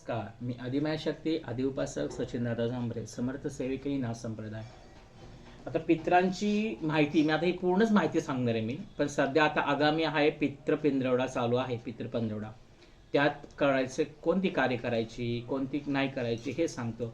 नमस्कार, मी आदिमाया शक्ती आदिउपासक सचिनदादा झांबरे, समर्थ सेविकई नाथ संप्रदाय. आता पित्रांची माहिती मी आता ही पूर्णच माहिती सांगणार आहे मी. पण सध्या आता आगामी आहे पितृपिंजरवडा चालू आहे. पितृपंधरवडा त्यात करायचे कोणती कार्य करायची, कोणती नाही करायची हे सांगतो.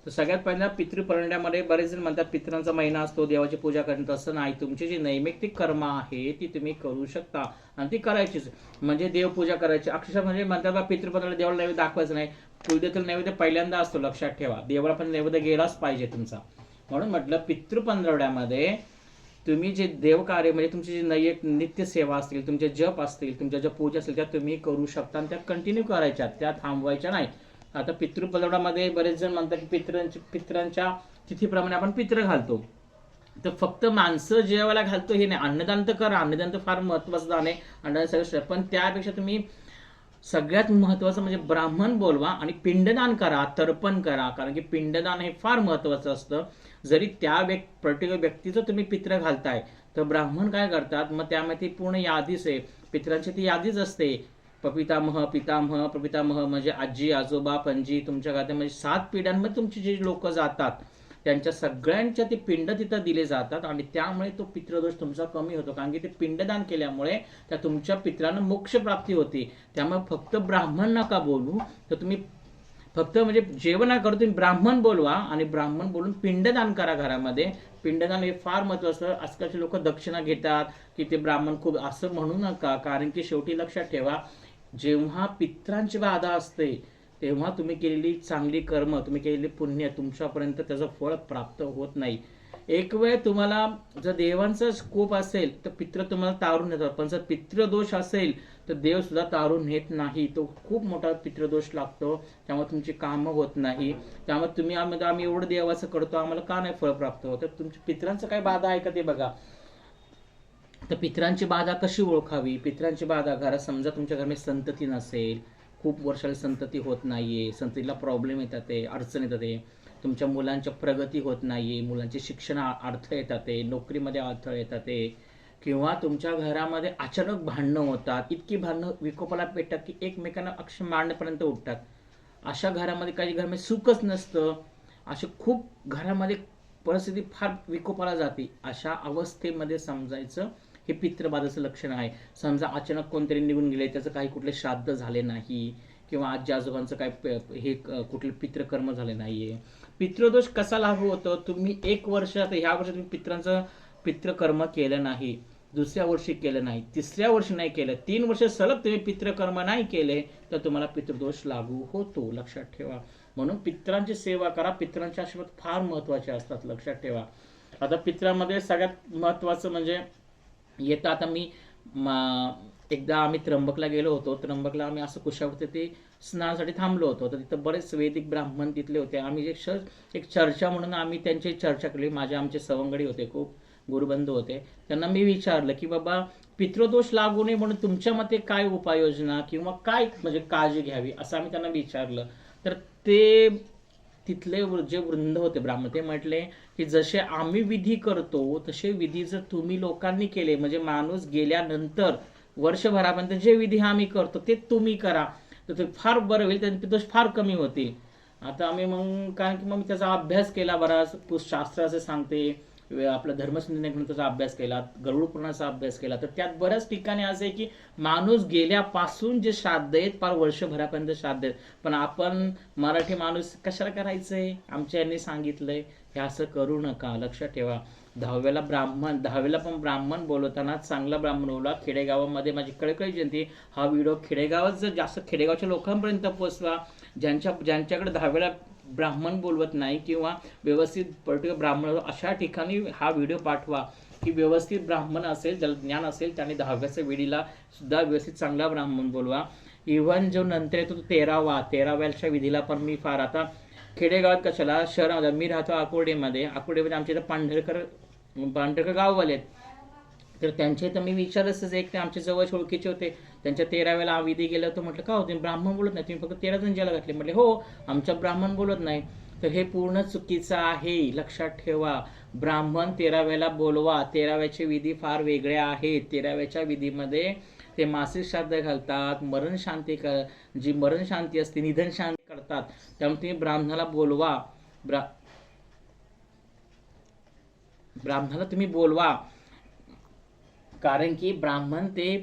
तर सगळ्यात पहिला पितृपंधरवड्यामध्ये बरेच जण म्हणतात पितरांचा महिना असतो, देवाची पूजा करणे. तसं नाही, तुमची जी नैमित्तिक कर्म आहे ती तुम्ही करू शकता आणि ती करायचीच. म्हणजे देवपूजा करायची. अक्षरशः म्हणजे म्हणतात बा पितृपंधरवड्याला देवाला नैवेद्य दाखवायचं नाही. कुलदेवतेला नैवेद्य पहिल्यांदा असतो, लक्षात ठेवा. देवाला पण नैवेद्य गेलाच पाहिजे तुमचा. म्हणून म्हटलं पितृपंधरवड्यामध्ये तुम्ही जे देवकार्य म्हणजे तुमची जी नित्य सेवा असतील, तुमचे जप असतील, तुमच्या ज्या पूजा असतील त्या तुम्ही करू शकता आणि त्या कंटिन्यू करायच्या, त्या थांबवायच्या नाही. आता पितृपंधरवड्यामध्ये बरेच जण म्हणतात की पितरांच्या तिथीप्रमाणे आपण पित्र घालतो. तर फक्त माणसं जेवायला घालतो हे नाही, अन्नदान तर करा. अन्नदान तर फार महत्वाचं दान आहे, अन्नदान सगळं. पण त्यापेक्षा तुम्ही सगळ्यात महत्वाचं म्हणजे ब्राह्मण बोलवा आणि पिंडदान करा, तर्पण करा. कारण की पिंडदान हे फार महत्वाचं असतं. जरी त्या पर्टिक्युलर व्यक्तीचं तुम्ही पित्र घालताय तर ब्राह्मण काय करतात, मग त्यामध्ये पूर्ण यादीच आहे. पित्रांची ती यादीच असते. पितामह, पितामह, प्रपितामह म्हणजे आजी, आजोबा, पणजी, तुमच्या घरात म्हणजे 7 पिढ्यांमध्ये तुमची जे लोक जातात त्यांच्या सगळ्यांच्या ते पिंड तिथं दिले जातात आणि त्यामुळे तो पितृदोष तुमचा कमी होतो. कारण की ते पिंडदान केल्यामुळे त्या तुमच्या पित्रांना मोक्ष प्राप्ती होती. त्यामुळे फक्त ब्राह्मण नका बोलू, तर तुम्ही फक्त म्हणजे जेवण करू, तुम्ही ब्राह्मण बोलवा आणि ब्राह्मण बोलून पिंडदान करा घरामध्ये. पिंडदान हे फार महत्वाचं. आजकालचे लोक दक्षिणा घेतात की ते ब्राह्मण खूप, असं म्हणू नका. कारण की शेवटी लक्षात ठेवा, जेव्हा पित्रांची बाधा असते तेव्हा तुम्ही केलेली चांगली कर्म, तुम्ही केलेली पुण्य तुमच्यापर्यंत त्याचं फळ प्राप्त होत नाही. एक वेळ तुम्हाला जर देवांचा स्कोप असेल तर पित्र तुम्हाला तारून नेतात, पण जर पितृदोष असेल तर देव सुद्धा तारून नेत नाही. तो खूप मोठा पितृदोष लागतो, त्यामुळे तुमची कामं होत नाही. त्यामुळे तुम्ही आम्ही एवढं देवाचं करतो, आम्हाला का नाही फळ प्राप्त होत? तर तुमच्या पित्रांचं काय बाधा आहे का ते बघा. तर पित्रांची बाधा कशी ओळखावी? पित्रांची बाधा, घरात समजा तुमच्या घरामध्ये संतती नसेल, खूप वर्षाला संतती होत नाहीये, संततीला प्रॉब्लेम येतात, अडचण येतात, तुमच्या मुलांच्या प्रगती होत नाहीये, मुलांचे शिक्षण अडथळे येतात, नोकरीमध्ये अडथळे येतात, किंवा तुमच्या घरामध्ये अचानक भांडणं होतात, इतकी भांडणं विकोपाला पेटतात की एकमेकांना अक्षर मारण्यापर्यंत उठतात. अशा घरामध्ये काही घरामध्ये सुखच नसतं. असे खूप घरामध्ये परिस्थिती फार विकोपाला जाते. अशा अवस्थेमध्ये समजायचं हे पितृबाधाचं लक्षण आहे. समजा अचानक कोणतरी निघून गेले, त्याचं काही कुठले श्राद्ध झाले नाही, किंवा आजी आजोबांचं काय हे कुठले पितृकर्म झाले नाहीये. पितृदोष कसा लागू होतो? तुम्ही 1 वर्ष, आता ह्या वर्षी तुम्ही पित्रांचं पितृकर्म केलं नाही, दुसऱ्या वर्षी केलं नाही, तिसऱ्या वर्षी नाही केलं, 3 वर्ष सलग तुम्ही पितृकर्म नाही केले तर तुम्हाला पितृदोष लागू होतो, लक्षात ठेवा. म्हणून पित्रांची सेवा करा. पित्रांचे आशीर्वाद फार महत्वाचे असतात, लक्षात ठेवा. आता पित्रांमध्ये सगळ्यात महत्वाचं म्हणजे येतं, आता मी एकदा आम्ही त्र्यंबकला गेलो होतो. त्र्यंबकला आम्ही असं कुशावरती ते स्नानासाठी थांबलो होतो. तर तिथं बरेच वैदिक ब्राह्मण तिथले होते. आम्ही एक चर्चा म्हणून आम्ही त्यांची चर्चा केली. आमचे सवंगडी होते, खूप गुरुबंधू होते. त्यांना मी विचारलं की बाबा पितृदोष लागू नये म्हणून तुमच्या मते काय उपाययोजना किंवा काय म्हणजे काळजी घ्यावी, असं आम्ही त्यांना विचारलं. तर ते तिथले जे वृंद होते ब्राह्मण, ते म्हटले की जसे आम्ही विधी करतो तसे विधी जर तुम्ही लोकांनी केले, म्हणजे माणूस गेल्यानंतर वर्षभरापर्यंत जे विधी आम्ही करतो ते तुम्ही करा, तर ते फार बरं होईल, त्यांचे दोष फार कमी होतील. आता आम्ही मग, कारण की मग मी त्याचा अभ्यास केला, बराच शास्त्र असे सांगते, आपला धर्मसंधी ग्रंथाचा अभ्यास केला, गरुड पुराणाचा अभ्यास केला. तर त्यात बऱ्याच ठिकाणी असं आहे की माणूस गेल्यापासून जे श्राद्ध आहेत फार वर्षभरापर्यंत श्राद्ध आहेत, पण आपण मराठी माणूस कशाला करायचंय? आमच्या यांनी सांगितलंय हे असं करू नका, लक्षात ठेवा. 10व्याला पण ब्राह्मण बोलवताना चांगला ब्राह्मण बोलवा. खेडेगावामध्ये माझी कळकळी विनंती, हा व्हिडिओ खेडेगावात जर जास्त खेडेगावच्या लोकांपर्यंत पोहोचवा. ज्यांच्याकडे 10व्याला ब्राह्मण बोलवत नाही किंवा व्यवस्थित पर्टिक्युलर ब्राह्मण, अशा ठिकाणी हा व्हिडिओ पाठवा की व्यवस्थित ब्राह्मण असेल, ज्याला ज्ञान असेल, त्याने 10व्याच्या वेळीला सुद्धा व्यवस्थित चांगला ब्राह्मण बोलवा. इव्हन जो नंतर येतो तो 13व्याच्या विधीला पण मी फार, आता खेडेगावात कशाला, शहरामध्ये मी राहतो आकुर्डीमध्ये आमच्या इथं पांढरकर गाववाले आहेत. तर त्यांचे तर मी विचारलंच, एक ते आमच्या जवळ ओळखीचे होते, त्यांच्या 13व्याला विधी गेलं होतं. म्हटलं का होते ब्राह्मण बोलत नाही, तुम्ही फक्त 13 जण ज्याला घातले? म्हटले हो, आमच्या ब्राह्मण बोलत नाही. तर हे पूर्ण चुकीचं आहे, लक्षात ठेवा. ब्राह्मण 13व्याला बोलवा. 13व्याचे विधी फार वेगळे आहेत. 13व्याच्या विधीमध्ये ते मासिक श्राद्ध घालतात, जी मरण शांती असते, निधन शांती करतात. त्यामुळे तुम्ही ब्राह्मणाला बोलवा, ब्राह्मणाला तुम्ही बोलवा, कारण की ब्राह्मण ते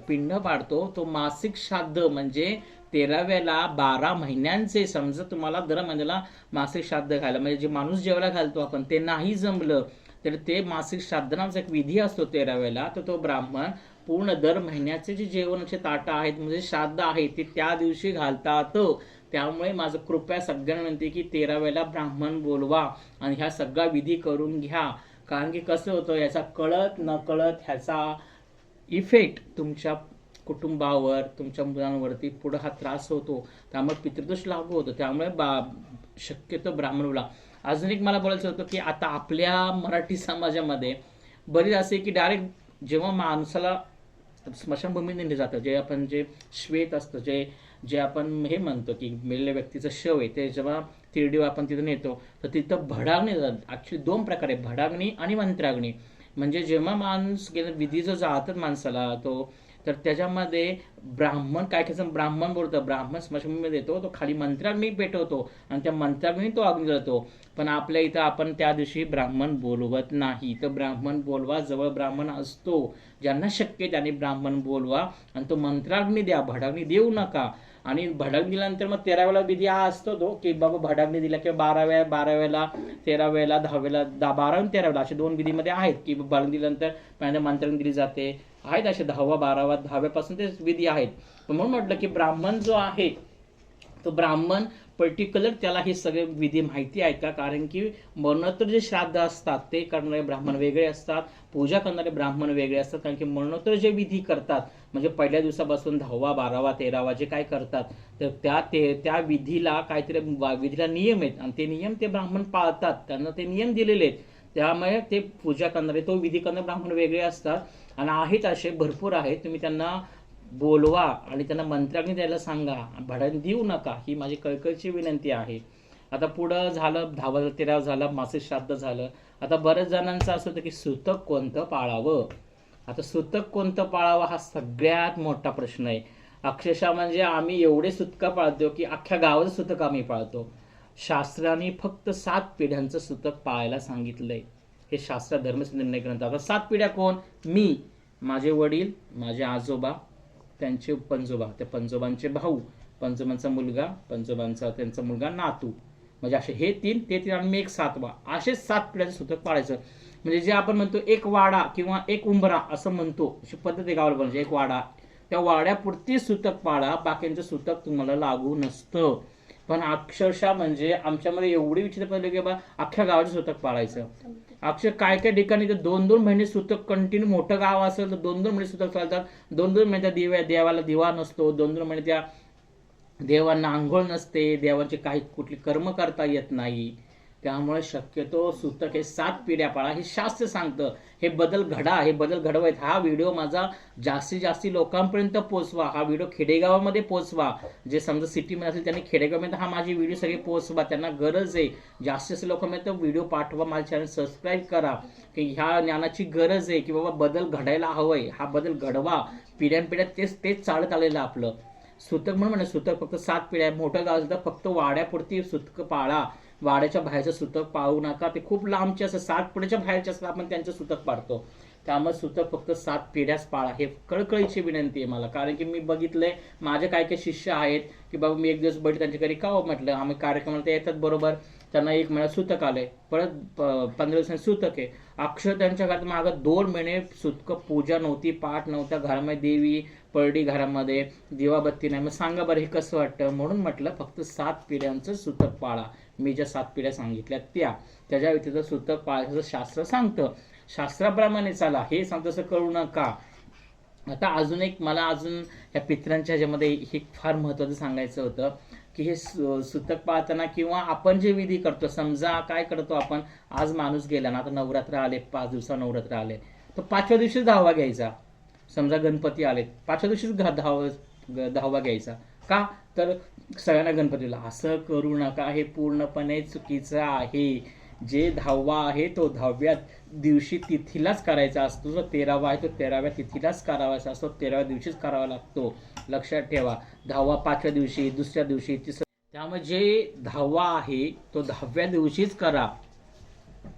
पिंड पाडतो. तो मासिक श्राद्ध म्हणजे 13व्याला 12 महिन्यांचे, समजा तुम्हाला दर महिन्याला मासिक श्राद्ध घायला म्हणजे जे माणूस जेवायला घालतो आपण ते नाही जमलं तर ते मासिक श्राद्ध नावाचा एक विधी असतो 13व्याला, तर तो ब्राह्मण पूर्ण दर महिन्याचे जे जेवणाचे ताटं आहेत म्हणजे श्राद्ध आहे ते त्या दिवशी घालतात. त्यामुळे माझं कृपया सगळ्यांना विनंती की 13व्याला ब्राह्मण बोलवा आणि ह्या सगळा विधी करून घ्या. कारण की कसं होतं, याचा कळत नकळत ह्याचा इफेक्ट तुमच्या कुटुंबावर, तुमच्या मुलांवरती पुढे हा त्रास होतो. त्यामुळे पितृदोष लागू होतो. त्यामुळे शक्यतो ब्राह्मण बोला. अजून एक मला बोलायचं होतं की आता आपल्या मराठी समाजामध्ये बरीच असे की डायरेक्ट जेव्हा माणसाला स्मशानभूमीत नेले जातं, जे आपण जे श्वेत असतं, जे आपण हे म्हणतो की मेलेल्या व्यक्तीचं शव आहे ते जेव्हा तिरडीवर आपण तिथं नेतो तर तिथं भडागणी जातात. ॲक्च्युली 2 प्रकार आहे, भडागणी आणि मंत्राग्नी. म्हणजे जेव्हा माणूस गेला विधी जो जातात माणसाला तो, तर त्याच्यामध्ये ब्राह्मण काय करायचं, ब्राह्मण बोलतो, ब्राह्मण स्मशानभूमीमध्ये येतो, तो खाली मंत्राग्नी पेटवतो आणि त्या मंत्राग्नी तो अग्नी जळतो. पण आपल्या इथं आपण त्या दिवशी ब्राह्मण बोलवत नाही. तर ब्राह्मण बोलवा, जवळ ब्राह्मण असतो, ज्यांना शक्य आहे त्यांनी ब्राह्मण बोलवा आणि तो मंत्राग्नी द्या, भडाग्नी देऊ नका. आणि भडाग्नी दिल्यानंतर मग 13व्याला विधी हा असतो तो की बाबा भडाग्नी दिला किंवा 12व्याला 13व्याला 10व्याला 12 आणि 13व्याला असे 2 विधीमध्ये आहेत की भडाग्नी दिल्यानंतर पहिल्यांदा मंत्राग्नी दिली जाते. आहेत असे 10वा 12वा 10व्यापासून ते विधी आहेत. म्हणून म्हटलं की ब्राह्मण जो आहे तो ब्राह्मण पर्टिक्युलर त्याला हे सगळे विधी माहिती आहेत का, कारण की मरणोत्तर जे श्राद्ध असतात ते करणारे ब्राह्मण वेगळे असतात, पूजा करणारे ब्राह्मण वेगळे असतात. कारण की मरणोत्तर जे विधी करतात म्हणजे पहिल्या दिवसापासून 10वा 12वा 13वा जे काय करतात तर त्या विधीला काहीतरी विधीला नियम आहेत आणि ते नियम ते ब्राह्मण पाळतात, त्यांना ते नियम दिलेले आहेत. त्यामुळे ते पूजा करणारे तो विधी करणारे ब्राह्मण वेगळे असतात. आणि आहेत असे भरपूर आहेत, तुम्ही त्यांना बोलवा आणि त्यांना मंत्राग्नी द्यायला सांगा, भडाग्नी देऊ नका, ही माझी कळकळीची विनंती आहे. आता पुढं झालं 10वा 13वा झालं, मासिक श्राद्ध झालं. आता बऱ्याच जणांचं असं होतं की सुतक कोणतं पाळावं. आता सुतक कोणतं पाळावं हा सगळ्यात मोठा प्रश्न आहे. अक्षरशः म्हणजे आम्ही एवढे सुतकं पाळतो की अख्ख्या गावाचं सुतक आम्ही पाळतो. शास्त्राने फक्त 7 पिढ्यांचं सुतक पाळायला सांगितलंय. हे शास्त्र धर्मसिद्ध निर्णय ग्रंथ. आता 7 पिढ्या कोण, मी, माझे वडील, माझे आजोबा, त्यांचे पंजोबा, त्या पंजोबांचे भाऊ, पंजोबांचा मुलगा, पंजोबांचा त्यांचा मुलगा नातू, म्हणजे असे हे 3 ते 3 आणि मी एक 7वा, असे 7 पिढ्याचं सुतक पाळायचं. म्हणजे जे आपण म्हणतो एक वाडा किंवा एक उंबरा असं म्हणतो, अशी पद्धत आहे गावाला म्हणजे एक वाडा, त्या वाड्यापुरती सुतक पाळा, बाकींचं सुतक तुम्हाला लागू नसतं. पण अक्षरशः म्हणजे आमच्यामध्ये एवढी विचित्र पडली की बा अख्ख्या गावाचं सुतक पाळायचं. अक्षर काय काय ठिकाणी तर 2-2 महिने सुतक कंटिन्यू, मोठं गाव असेल तर 2-2 महिने सुतक चालतात. 2-2 महिने त्या देवाला दिवा नसतो, 2-2 महिने त्या देवांना आंघोळ नसते, देवाचे काही कुठली कर्म करता येत नाही. त्यामुळे शक्यतो सुतक हे 7 पिढ्या पाळा, हे शास्त्र सांगतं. हे बदल घडवायत. हा व्हिडिओ माझा जास्तीत जास्त लोकांपर्यंत पोहोचवा, हा व्हिडिओ खेडेगावामध्ये पोहोचवा. जे समजा सिटीमध्ये असेल त्यांनी खेडेगावामध्ये हा माझी व्हिडिओ सगळे पोहोचवा, त्यांना गरज आहे. जास्तीत जास्त लोकांपर्यंत व्हिडिओ पाठवा, माझं चॅनल सबस्क्राईब करा की ह्या ज्ञानाची गरज आहे की बाबा बदल घडायला हवंय. हा बदल घडवा, पिढ्यानपिढ्या तेच चालत आलेलं आपलं. सुतक म्हणून सुतक फक्त 7 पिढ्या, मोठं गाव सुद्धा फक्त वाड्यापुरती सुतक पाळा, वाड्याच्या बाहेरचं सुतक पाळू नका. ते खूप लांबचे असं 7 पिढ्याच्या बाहेरचे असतात, आपण त्यांचं सुतक पाळतो. त्यामुळे सुतक फक्त 7 पिढ्याच पाळा, हे कळकळीची विनंती आहे मला. कारण की मी बघितलंय माझे काही शिष्य आहेत की बाबा मी एक दिवस बघितलं त्यांच्या घरी का म्हटलं आम्ही कार्यक्रमाला ते येतात बरोबर, त्यांना 1 महिना सुतक आलंय, परत 15 दिवसांनी सुतक आहे. अक्षर त्यांच्या घरात मागं 2 महिने सुतक पूजा नव्हती, पाठ नव्हता, घरामध्ये देवी पडली, घरामध्ये दिवाबत्ती नाही. मग सांगा बरं हे कसं वाटतं. म्हणून म्हटलं फक्त 7 पिढ्यांचं सुतक पाळा. मी ज्या 7 पिढ्या सांगितल्या त्याच्या व्यतिरिक्त सुतक पाळायचं शास्त्र सांगतं, शास्त्राप्रमाणे चाला, हे सांगतं तसं करू नका. आता अजून एक मला या पितरांच्या ह्याच्यामध्ये हे फार महत्त्वाचं सांगायचं होतं की हे सुतक पाळताना किंवा आपण जे विधी करतो, समजा काय करतो आपण, आज माणूस गेला ना, आता नवरात्र आले, 5 दिवसा नवरात्र आले, तर 5व्या दिवशीच 10वा घ्यायचा. समजा गणपती आले, 5व्या दिवशीच 10वा घ्यायचा. का तर सगळ्यांना गणपतीला, असं करू नका, हे पूर्णपणे चुकीचं आहे. जे 10वा आहे तो 10व्या दिवशी तिथीलाच करायचा असतो. जो 13वा आहे तो 13व्या तिथीलाच करावायचा असतो, 13व्या दिवशीच करावा लागतो. लक्षात ठेवा. 10वा 5व्या दिवशी, दुसऱ्या दिवशी, त्यामुळे जे 10वा आहे तो 10व्या दिवशीच करा.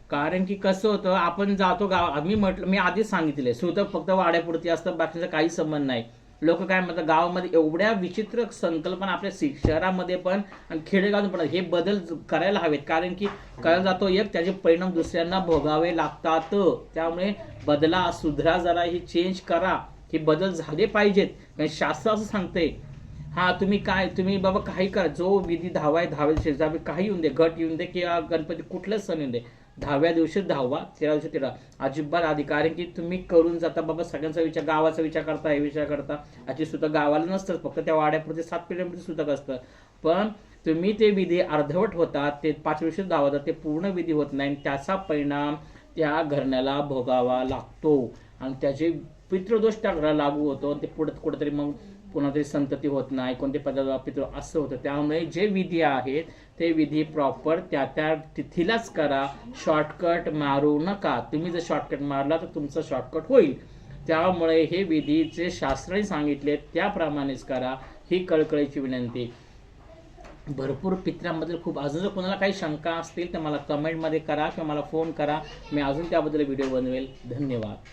कारण की कसं होतं, आपण जातो गाव, मी आधीच सांगितले सूतक फक्त वाड्यापुरती असतं, बाकीचा काही संबंध नाही. लोक काय म्हणतात, गावामध्ये एवढ्या विचित्र संकल्पना आपल्या शहरामध्ये पण आणि खेडेगावात पण हे बदल करायला हवेत. कारण की करायला जातो एक, त्याचे परिणाम दुसऱ्यांना भोगावे लागतात. त्यामुळे बदला, सुधरा, जरा हे चेंज करा, हे बदल झाले पाहिजेत. कारण शास्त्र असं सांगते, हा तुम्ही बाबा काही करा, जो विधी 10 10व्या दिवशी काही येऊन दे, घट येऊन दे किंवा गणपती कुठलाच सण येऊन दे, 10व्या दिवशी 10वा, 13व्या दिवशी 13, अजिबात आधी. कारण की तुम्ही करून जाता बाबा सगळ्यांचा विचार, गावाचा विचार करता, हे विचार करता, याची सुद्धा गावाला नसतं, फक्त त्या वाड्यापुरते 7 पिढ्यांमध्ये सुतक असतं. पण तुम्ही ते विधी अर्धवट होतात, ते 5व्या दिवशी धावतात, ते पूर्ण विधी होत नाही, त्याचा परिणाम त्या घराण्याला भोगावा लागतो आणि त्याचे पितृदोष त्या घराला लागू होतो. ते पुढे कुठेतरी मग पुन्हा तरी संतती होत नाही, कोणते पदार्थ पितृ असं होतं. त्यामुळे जे विधी आहेत ते विधी प्रॉपर त्या त्या तिथीलाच करा, शॉर्टकट मारू नका. तुम्ही जर शॉर्टकट मारला तर तुमचं शॉर्टकट होईल. त्यामुळे हे विधीचे शास्त्राने सांगितले त्याप्रमाणेच करा, ही कळकळीची विनंती. भरपूर पित्रांबद्दल खूप, अजून जर कोणाला काही शंका असतील तर मला कमेंटमध्ये करा किंवा मला फोन करा, मी अजून त्याबद्दल व्हिडिओ बनवेल. धन्यवाद.